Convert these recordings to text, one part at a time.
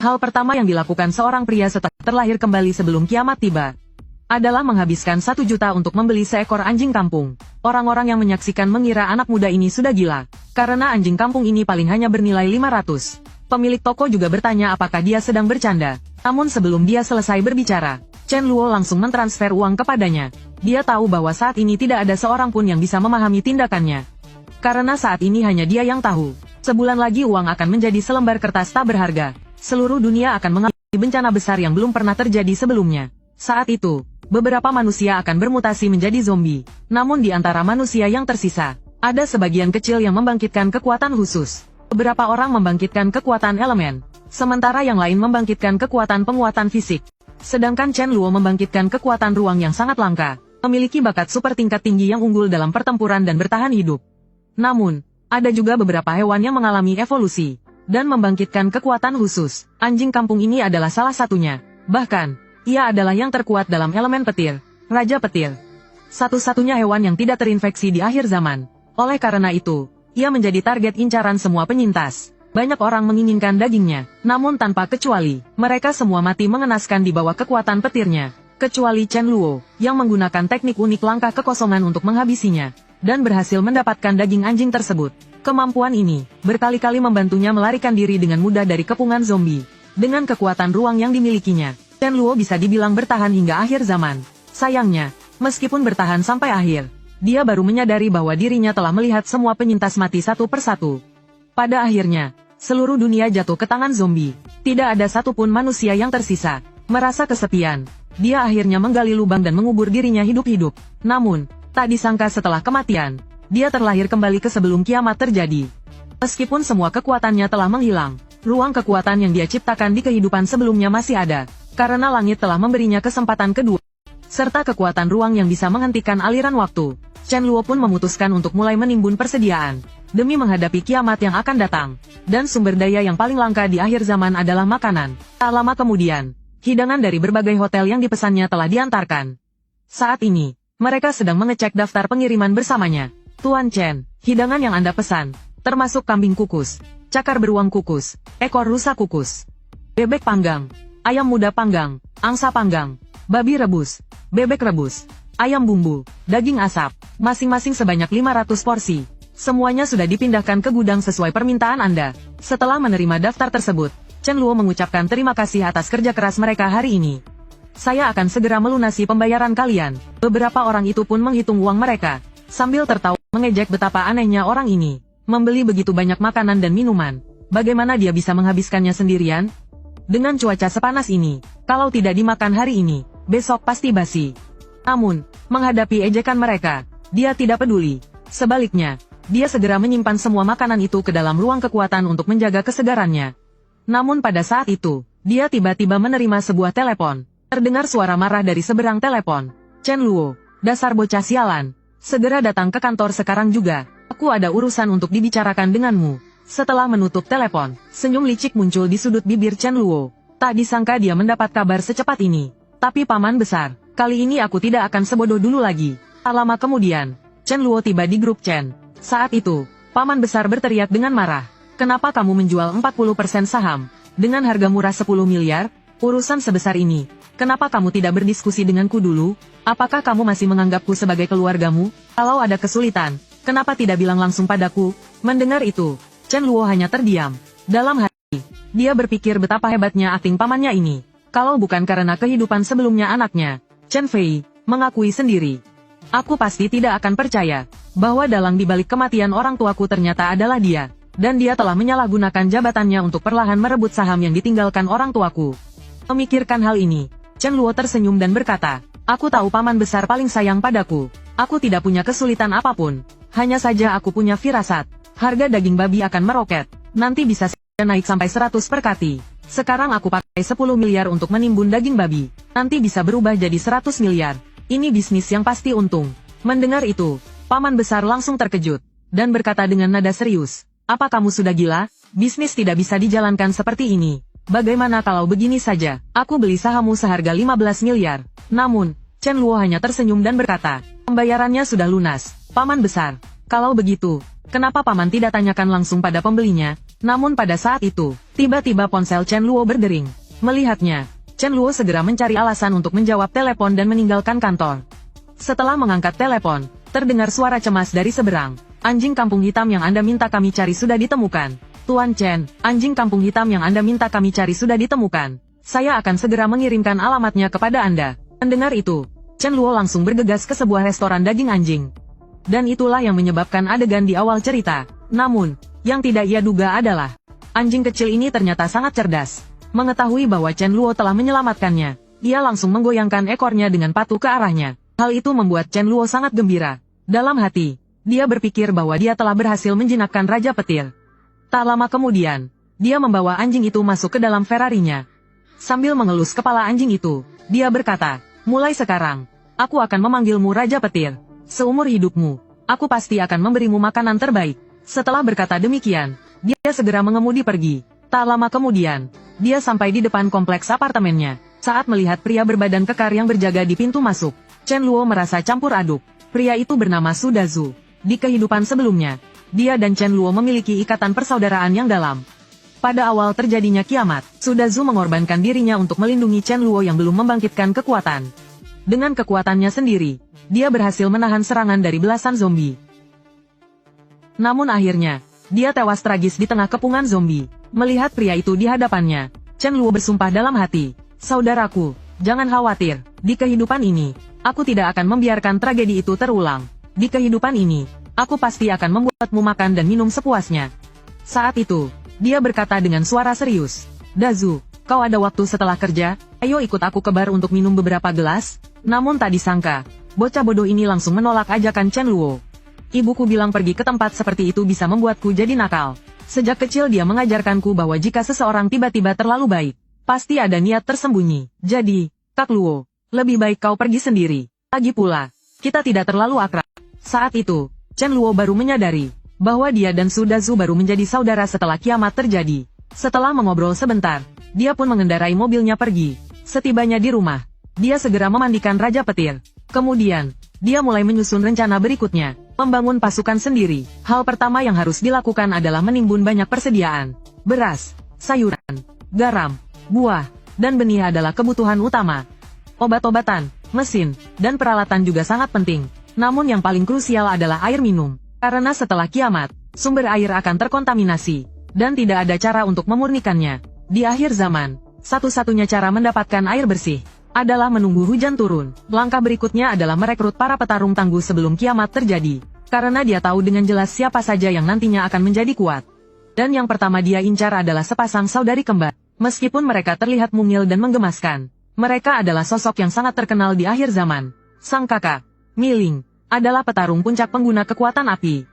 Hal pertama yang dilakukan seorang pria setelah terlahir kembali sebelum kiamat tiba adalah menghabiskan 1 juta untuk membeli seekor anjing kampung. Orang-orang yang menyaksikan mengira anak muda ini sudah gila, karena anjing kampung ini paling hanya bernilai 500. Pemilik toko juga bertanya apakah dia sedang bercanda. Namun sebelum dia selesai berbicara, Chen Luo langsung mentransfer uang kepadanya. Dia tahu bahwa saat ini tidak ada seorang pun yang bisa memahami tindakannya. Karena saat ini hanya dia yang tahu. Sebulan lagi uang akan menjadi selembar kertas tak berharga. Seluruh dunia akan mengalami bencana besar yang belum pernah terjadi sebelumnya. Saat itu, beberapa manusia akan bermutasi menjadi zombie. Namun di antara manusia yang tersisa, ada sebagian kecil yang membangkitkan kekuatan khusus. Beberapa orang membangkitkan kekuatan elemen, sementara yang lain membangkitkan kekuatan penguatan fisik. Sedangkan Chen Luo membangkitkan kekuatan ruang yang sangat langka, memiliki bakat super tingkat tinggi yang unggul dalam pertempuran dan bertahan hidup. Namun, ada juga beberapa hewan yang mengalami evolusi dan membangkitkan kekuatan khusus. Anjing kampung ini adalah salah satunya. Bahkan, ia adalah yang terkuat dalam elemen petir, Raja Petir. Satu-satunya hewan yang tidak terinfeksi di akhir zaman. Oleh karena itu, ia menjadi target incaran semua penyintas. Banyak orang menginginkan dagingnya, namun tanpa kecuali, mereka semua mati mengenaskan di bawah kekuatan petirnya. Kecuali Chen Luo, yang menggunakan teknik unik langkah kekosongan untuk menghabisinya, dan berhasil mendapatkan daging anjing tersebut. Kemampuan ini, berkali-kali membantunya melarikan diri dengan mudah dari kepungan zombie. Dengan kekuatan ruang yang dimilikinya, Chen Luo bisa dibilang bertahan hingga akhir zaman. Sayangnya, meskipun bertahan sampai akhir, dia baru menyadari bahwa dirinya telah melihat semua penyintas mati satu persatu. Pada akhirnya, seluruh dunia jatuh ke tangan zombie. Tidak ada satupun manusia yang tersisa. Merasa kesepian, dia akhirnya menggali lubang dan mengubur dirinya hidup-hidup. Namun, tak disangka setelah kematian, dia terlahir kembali ke sebelum kiamat terjadi. Meskipun semua kekuatannya telah menghilang, ruang kekuatan yang dia ciptakan di kehidupan sebelumnya masih ada, karena langit telah memberinya kesempatan kedua. Serta kekuatan ruang yang bisa menghentikan aliran waktu, Chen Luo pun memutuskan untuk mulai menimbun persediaan, demi menghadapi kiamat yang akan datang. Dan sumber daya yang paling langka di akhir zaman adalah makanan. Tak lama kemudian, hidangan dari berbagai hotel yang dipesannya telah diantarkan. Saat ini, mereka sedang mengecek daftar pengiriman bersamanya. Tuan Chen, hidangan yang Anda pesan, termasuk kambing kukus, cakar beruang kukus, ekor rusa kukus, bebek panggang, ayam muda panggang, angsa panggang, babi rebus, bebek rebus, ayam bumbu, daging asap, masing-masing sebanyak 500 porsi. Semuanya sudah dipindahkan ke gudang sesuai permintaan Anda. Setelah menerima daftar tersebut, Chen Luo mengucapkan terima kasih atas kerja keras mereka hari ini. Saya akan segera melunasi pembayaran kalian. Beberapa orang itu pun menghitung uang mereka, sambil tertawa mengejek betapa anehnya orang ini, membeli begitu banyak makanan dan minuman. Bagaimana dia bisa menghabiskannya sendirian? Dengan cuaca sepanas ini, kalau tidak dimakan hari ini, besok pasti basi. Namun, menghadapi ejekan mereka, dia tidak peduli. Sebaliknya, dia segera menyimpan semua makanan itu ke dalam ruang kekuatan untuk menjaga kesegarannya. Namun pada saat itu, dia tiba-tiba menerima sebuah telepon. Terdengar suara marah dari seberang telepon. Chen Luo, dasar bocah sialan. Segera datang ke kantor sekarang juga. Aku ada urusan untuk dibicarakan denganmu. Setelah menutup telepon, senyum licik muncul di sudut bibir Chen Luo. Tak disangka dia mendapat kabar secepat ini. Tapi paman besar, kali ini aku tidak akan sebodoh dulu lagi. Tak lama kemudian, Chen Luo tiba di grup Chen. Saat itu, paman besar berteriak dengan marah. Kenapa kamu menjual 40% saham? Dengan harga murah 10 miliar? Urusan sebesar ini. Kenapa kamu tidak berdiskusi denganku dulu? Apakah kamu masih menganggapku sebagai keluargamu? Kalau ada kesulitan, kenapa tidak bilang langsung padaku? Mendengar itu, Chen Luo hanya terdiam. Dalam hati, dia berpikir betapa hebatnya akting pamannya ini. Kalau bukan karena kehidupan sebelumnya anaknya, Chen Fei, mengakui sendiri. Aku pasti tidak akan percaya, bahwa dalang dibalik kematian orang tuaku ternyata adalah dia. Dan dia telah menyalahgunakan jabatannya untuk perlahan merebut saham yang ditinggalkan orang tuaku. Memikirkan hal ini, Chen Luo tersenyum dan berkata, aku tahu paman besar paling sayang padaku. Aku tidak punya kesulitan apapun. Hanya saja aku punya firasat. Harga daging babi akan meroket. Nanti bisa naik sampai 100 per kati. Sekarang aku pakai 10 miliar untuk menimbun daging babi. Nanti bisa berubah jadi 100 miliar. Ini bisnis yang pasti untung. Mendengar itu, paman besar langsung terkejut. Dan berkata dengan nada serius, apa kamu sudah gila? Bisnis tidak bisa dijalankan seperti ini. Bagaimana kalau begini saja, aku beli sahammu seharga 15 miliar. Namun, Chen Luo hanya tersenyum dan berkata, pembayarannya sudah lunas, paman besar. Kalau begitu, kenapa paman tidak tanyakan langsung pada pembelinya? Namun pada saat itu, tiba-tiba ponsel Chen Luo berdering. Melihatnya, Chen Luo segera mencari alasan untuk menjawab telepon dan meninggalkan kantor. Setelah mengangkat telepon, terdengar suara cemas dari seberang. Anjing kampung hitam yang Anda minta kami cari sudah ditemukan. Tuan Chen, anjing kampung hitam yang Anda minta kami cari sudah ditemukan. Saya akan segera mengirimkan alamatnya kepada Anda. Mendengar itu, Chen Luo langsung bergegas ke sebuah restoran daging anjing. Dan itulah yang menyebabkan adegan di awal cerita. Namun, yang tidak ia duga adalah, anjing kecil ini ternyata sangat cerdas. Mengetahui bahwa Chen Luo telah menyelamatkannya, dia langsung menggoyangkan ekornya dengan patuh ke arahnya. Hal itu membuat Chen Luo sangat gembira. Dalam hati, dia berpikir bahwa dia telah berhasil menjinakkan Raja Petir. Tak lama kemudian, dia membawa anjing itu masuk ke dalam Ferrarinya. Sambil mengelus kepala anjing itu, dia berkata, mulai sekarang, aku akan memanggilmu Raja Petir. Seumur hidupmu, aku pasti akan memberimu makanan terbaik. Setelah berkata demikian, dia segera mengemudi pergi. Tak lama kemudian, dia sampai di depan kompleks apartemennya. Saat melihat pria berbadan kekar yang berjaga di pintu masuk, Chen Luo merasa campur aduk. Pria itu bernama Su Dazu. Di kehidupan sebelumnya, dia dan Chen Luo memiliki ikatan persaudaraan yang dalam. Pada awal terjadinya kiamat, Su Dazu mengorbankan dirinya untuk melindungi Chen Luo yang belum membangkitkan kekuatan. Dengan kekuatannya sendiri, dia berhasil menahan serangan dari belasan zombie. Namun akhirnya, dia tewas tragis di tengah kepungan zombie. Melihat pria itu di hadapannya, Chen Luo bersumpah dalam hati, saudaraku, jangan khawatir, di kehidupan ini, aku tidak akan membiarkan tragedi itu terulang. Di kehidupan ini, aku pasti akan membuatmu makan dan minum sepuasnya. Saat itu, dia berkata dengan suara serius, Dazu, kau ada waktu setelah kerja, ayo ikut aku ke bar untuk minum beberapa gelas. Namun tak disangka, bocah bodoh ini langsung menolak ajakan Chen Luo. Ibuku bilang pergi ke tempat seperti itu bisa membuatku jadi nakal. Sejak kecil dia mengajarkanku bahwa jika seseorang tiba-tiba terlalu baik, pasti ada niat tersembunyi. Jadi, Kak Luo, lebih baik kau pergi sendiri. Lagi pula, kita tidak terlalu akrab. Saat itu, Chen Luo baru menyadari bahwa dia dan Su Dazu baru menjadi saudara setelah kiamat terjadi. Setelah mengobrol sebentar, dia pun mengendarai mobilnya pergi. Setibanya di rumah, dia segera memandikan Raja Petir. Kemudian, dia mulai menyusun rencana berikutnya, membangun pasukan sendiri. Hal pertama yang harus dilakukan adalah menimbun banyak persediaan. Beras, sayuran, garam, buah, dan benih adalah kebutuhan utama. Obat-obatan, mesin, dan peralatan juga sangat penting. Namun yang paling krusial adalah air minum. Karena setelah kiamat, sumber air akan terkontaminasi, dan tidak ada cara untuk memurnikannya. Di akhir zaman, satu-satunya cara mendapatkan air bersih adalah menunggu hujan turun. Langkah berikutnya adalah merekrut para petarung tangguh sebelum kiamat terjadi. Karena dia tahu dengan jelas siapa saja yang nantinya akan menjadi kuat. Dan yang pertama dia incar adalah sepasang saudari kembar. Meskipun mereka terlihat mungil dan menggemaskan, mereka adalah sosok yang sangat terkenal di akhir zaman. Sang kakak, Miling, adalah petarung puncak pengguna kekuatan api.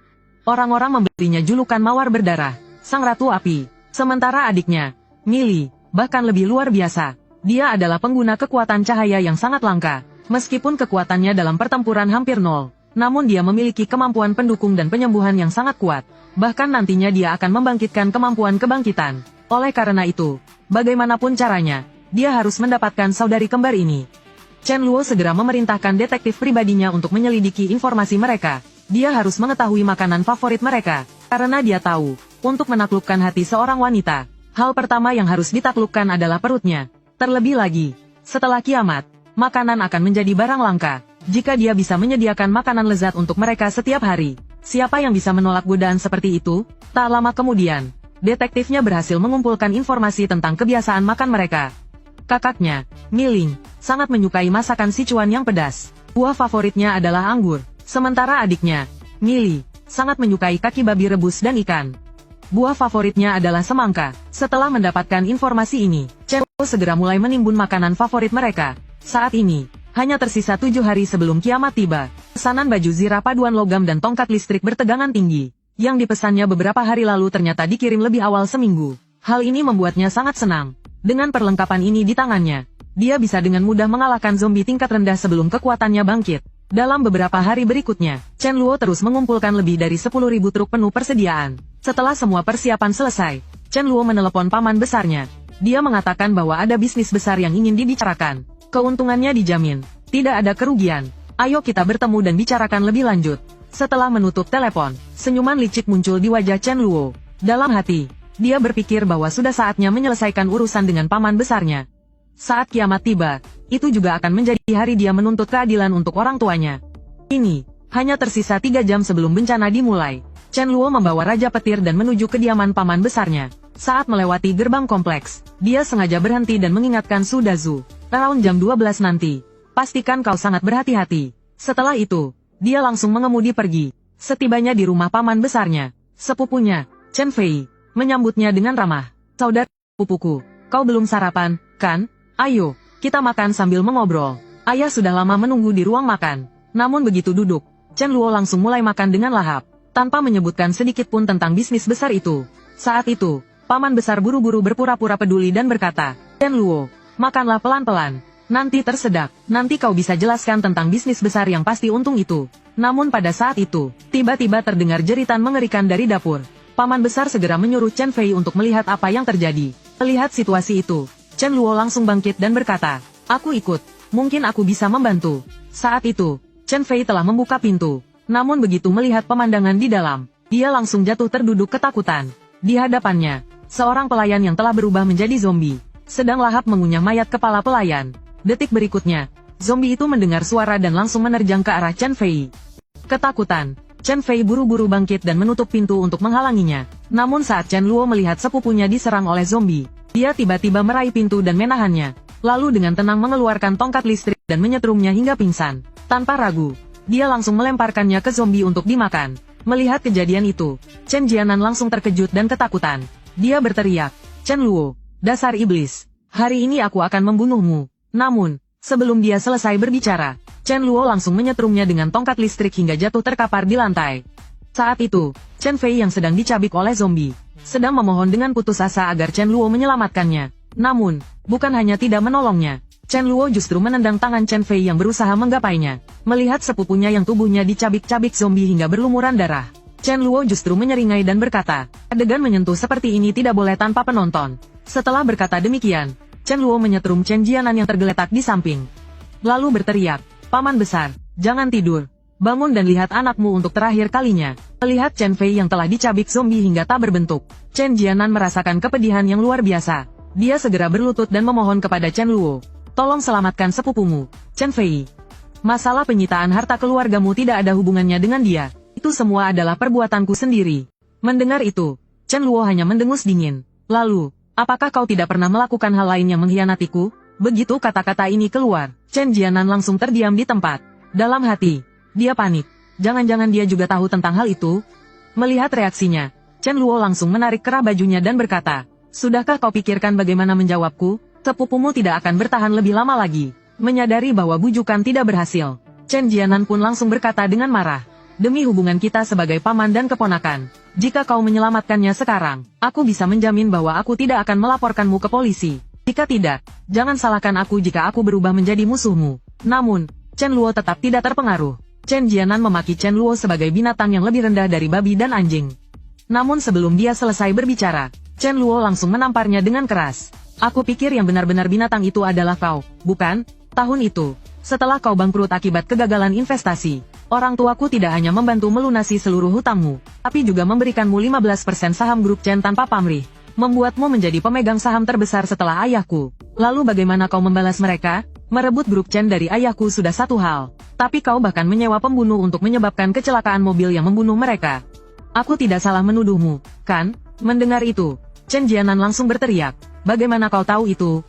Orang-orang memberinya julukan Mawar Berdarah, Sang Ratu Api. Sementara adiknya, Mili, bahkan lebih luar biasa. Dia adalah pengguna kekuatan cahaya yang sangat langka. Meskipun kekuatannya dalam pertempuran hampir nol, namun dia memiliki kemampuan pendukung dan penyembuhan yang sangat kuat. Bahkan nantinya dia akan membangkitkan kemampuan kebangkitan. Oleh karena itu, bagaimanapun caranya, dia harus mendapatkan saudari kembar ini. Chen Luo segera memerintahkan detektif pribadinya untuk menyelidiki informasi mereka. Dia harus mengetahui makanan favorit mereka, karena dia tahu, untuk menaklukkan hati seorang wanita, hal pertama yang harus ditaklukkan adalah perutnya. Terlebih lagi, setelah kiamat, makanan akan menjadi barang langka. Jika dia bisa menyediakan makanan lezat untuk mereka setiap hari, siapa yang bisa menolak godaan seperti itu? Tak lama kemudian, detektifnya berhasil mengumpulkan informasi tentang kebiasaan makan mereka. Kakaknya, Miling, sangat menyukai masakan Sichuan yang pedas. Buah favoritnya adalah anggur. Sementara adiknya, Mili, sangat menyukai kaki babi rebus dan ikan. Buah favoritnya adalah semangka. Setelah mendapatkan informasi ini, Chen Luo segera mulai menimbun makanan favorit mereka. Saat ini, hanya tersisa 7 hari sebelum kiamat tiba. Pesanan baju zirah paduan logam dan tongkat listrik bertegangan tinggi, yang dipesannya beberapa hari lalu ternyata dikirim lebih awal seminggu. Hal ini membuatnya sangat senang. Dengan perlengkapan ini di tangannya, dia bisa dengan mudah mengalahkan zombie tingkat rendah sebelum kekuatannya bangkit. Dalam beberapa hari berikutnya, Chen Luo terus mengumpulkan lebih dari 10.000 truk penuh persediaan. Setelah semua persiapan selesai, Chen Luo menelepon paman besarnya. Dia mengatakan bahwa ada bisnis besar yang ingin dibicarakan. Keuntungannya dijamin, tidak ada kerugian. Ayo kita bertemu dan bicarakan lebih lanjut. Setelah menutup telepon, senyuman licik muncul di wajah Chen Luo. Dalam hati, Dia berpikir bahwa sudah saatnya menyelesaikan urusan dengan paman besarnya. Saat kiamat tiba, itu juga akan menjadi hari dia menuntut keadilan untuk orang tuanya. Ini, hanya tersisa 3 jam sebelum bencana dimulai. Chen Luo membawa Raja Petir dan menuju kediaman paman besarnya. Saat melewati gerbang kompleks, dia sengaja berhenti dan mengingatkan Su Dazu. Around jam 12 nanti, pastikan kau sangat berhati-hati. Setelah itu, dia langsung mengemudi pergi. Setibanya di rumah paman besarnya, sepupunya, Chen Fei, menyambutnya dengan ramah. Saudara pupuku, kau belum sarapan, kan? Ayo, kita makan sambil mengobrol. Ayah sudah lama menunggu di ruang makan. Namun begitu duduk, Chen Luo langsung mulai makan dengan lahap, tanpa menyebutkan sedikit pun tentang bisnis besar itu. Saat itu, paman besar buru-buru berpura-pura peduli dan berkata, Chen Luo, makanlah pelan-pelan. Nanti tersedak, nanti kau bisa jelaskan tentang bisnis besar yang pasti untung itu. Namun pada saat itu, tiba-tiba terdengar jeritan mengerikan dari dapur. Paman besar segera menyuruh Chen Fei untuk melihat apa yang terjadi. Melihat situasi itu, Chen Luo langsung bangkit dan berkata, aku ikut, mungkin aku bisa membantu. Saat itu, Chen Fei telah membuka pintu. Namun begitu melihat pemandangan di dalam, dia langsung jatuh terduduk ketakutan. Di hadapannya, seorang pelayan yang telah berubah menjadi zombie, sedang lahap mengunyah mayat kepala pelayan. Detik berikutnya, zombie itu mendengar suara dan langsung menerjang ke arah Chen Fei. Ketakutan, Chen Fei buru-buru bangkit dan menutup pintu untuk menghalanginya. Namun saat Chen Luo melihat sepupunya diserang oleh zombie, dia tiba-tiba meraih pintu dan menahannya. Lalu dengan tenang mengeluarkan tongkat listrik dan menyetrumnya hingga pingsan. Tanpa ragu, dia langsung melemparkannya ke zombie untuk dimakan. Melihat kejadian itu, Chen Jianan langsung terkejut dan ketakutan. Dia berteriak, Chen Luo, dasar iblis, hari ini aku akan membunuhmu. Namun, sebelum dia selesai berbicara, Chen Luo langsung menyetrumnya dengan tongkat listrik hingga jatuh terkapar di lantai. Saat itu, Chen Fei yang sedang dicabik oleh zombie, sedang memohon dengan putus asa agar Chen Luo menyelamatkannya. Namun, bukan hanya tidak menolongnya, Chen Luo justru menendang tangan Chen Fei yang berusaha menggapainya. Melihat sepupunya yang tubuhnya dicabik-cabik zombie hingga berlumuran darah, Chen Luo justru menyeringai dan berkata, adegan menyentuh seperti ini tidak boleh tanpa penonton. Setelah berkata demikian, Chen Luo menyetrum Chen Jianan yang tergeletak di samping. Lalu berteriak, paman besar, jangan tidur. Bangun dan lihat anakmu untuk terakhir kalinya. Melihat Chen Fei yang telah dicabik zombie hingga tak berbentuk, Chen Jianan merasakan kepedihan yang luar biasa. Dia segera berlutut dan memohon kepada Chen Luo, tolong selamatkan sepupumu, Chen Fei. Masalah penyitaan harta keluargamu tidak ada hubungannya dengan dia. Itu semua adalah perbuatanku sendiri. Mendengar itu, Chen Luo hanya mendengus dingin. Lalu, apakah kau tidak pernah melakukan hal lain yang mengkhianatiku? Begitu kata-kata ini keluar, Chen Jianan langsung terdiam di tempat. Dalam hati, dia panik. Jangan-jangan dia juga tahu tentang hal itu? Melihat reaksinya, Chen Luo langsung menarik kerah bajunya dan berkata, sudahkah kau pikirkan bagaimana menjawabku? Sepupumu tidak akan bertahan lebih lama lagi. Menyadari bahwa bujukan tidak berhasil, Chen Jianan pun langsung berkata dengan marah, demi hubungan kita sebagai paman dan keponakan, jika kau menyelamatkannya sekarang, aku bisa menjamin bahwa aku tidak akan melaporkanmu ke polisi. Jika tidak, jangan salahkan aku jika aku berubah menjadi musuhmu. Namun, Chen Luo tetap tidak terpengaruh. Chen Jianan memaki Chen Luo sebagai binatang yang lebih rendah dari babi dan anjing. Namun sebelum dia selesai berbicara, Chen Luo langsung menamparnya dengan keras. Aku pikir yang benar-benar binatang itu adalah kau, bukan? Tahun itu, setelah kau bangkrut akibat kegagalan investasi, orang tuaku tidak hanya membantu melunasi seluruh hutangmu, tapi juga memberikanmu 15% saham grup Chen tanpa pamrih. Membuatmu menjadi pemegang saham terbesar setelah ayahku. Lalu bagaimana kau membalas mereka? Merebut grup Chen dari ayahku sudah satu hal, tapi kau bahkan menyewa pembunuh untuk menyebabkan kecelakaan mobil yang membunuh mereka. Aku tidak salah menuduhmu, kan? Mendengar itu, Chen Jianan langsung berteriak, bagaimana kau tahu itu?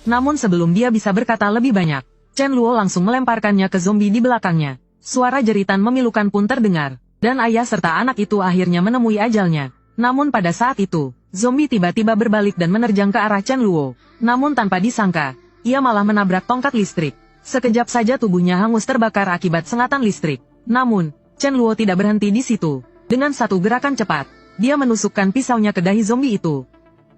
Namun sebelum dia bisa berkata lebih banyak, Chen Luo langsung melemparkannya ke zombie di belakangnya. Suara jeritan memilukan pun terdengar, dan ayah serta anak itu akhirnya menemui ajalnya. Namun pada saat itu, zombie tiba-tiba berbalik dan menerjang ke arah Chen Luo. Namun tanpa disangka, ia malah menabrak tongkat listrik. Sekejap saja tubuhnya hangus terbakar akibat sengatan listrik. Namun, Chen Luo tidak berhenti di situ. Dengan satu gerakan cepat, dia menusukkan pisaunya ke dahi zombie itu.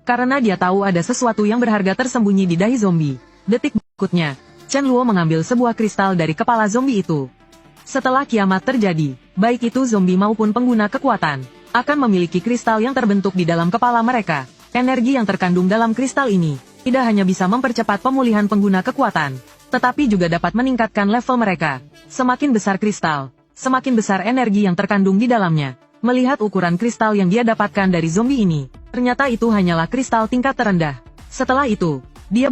Karena dia tahu ada sesuatu yang berharga tersembunyi di dahi zombie. Detik berikutnya, Chen Luo mengambil sebuah kristal dari kepala zombie itu. Setelah kiamat terjadi, baik itu zombie maupun pengguna kekuatan, akan memiliki kristal yang terbentuk di dalam kepala mereka. Energi yang terkandung dalam kristal ini, tidak hanya bisa mempercepat pemulihan pengguna kekuatan, tetapi juga dapat meningkatkan level mereka. Semakin besar kristal, semakin besar energi yang terkandung di dalamnya. Melihat ukuran kristal yang dia dapatkan dari zombie ini, Ternyata itu hanyalah kristal tingkat terendah. Setelah itu, dia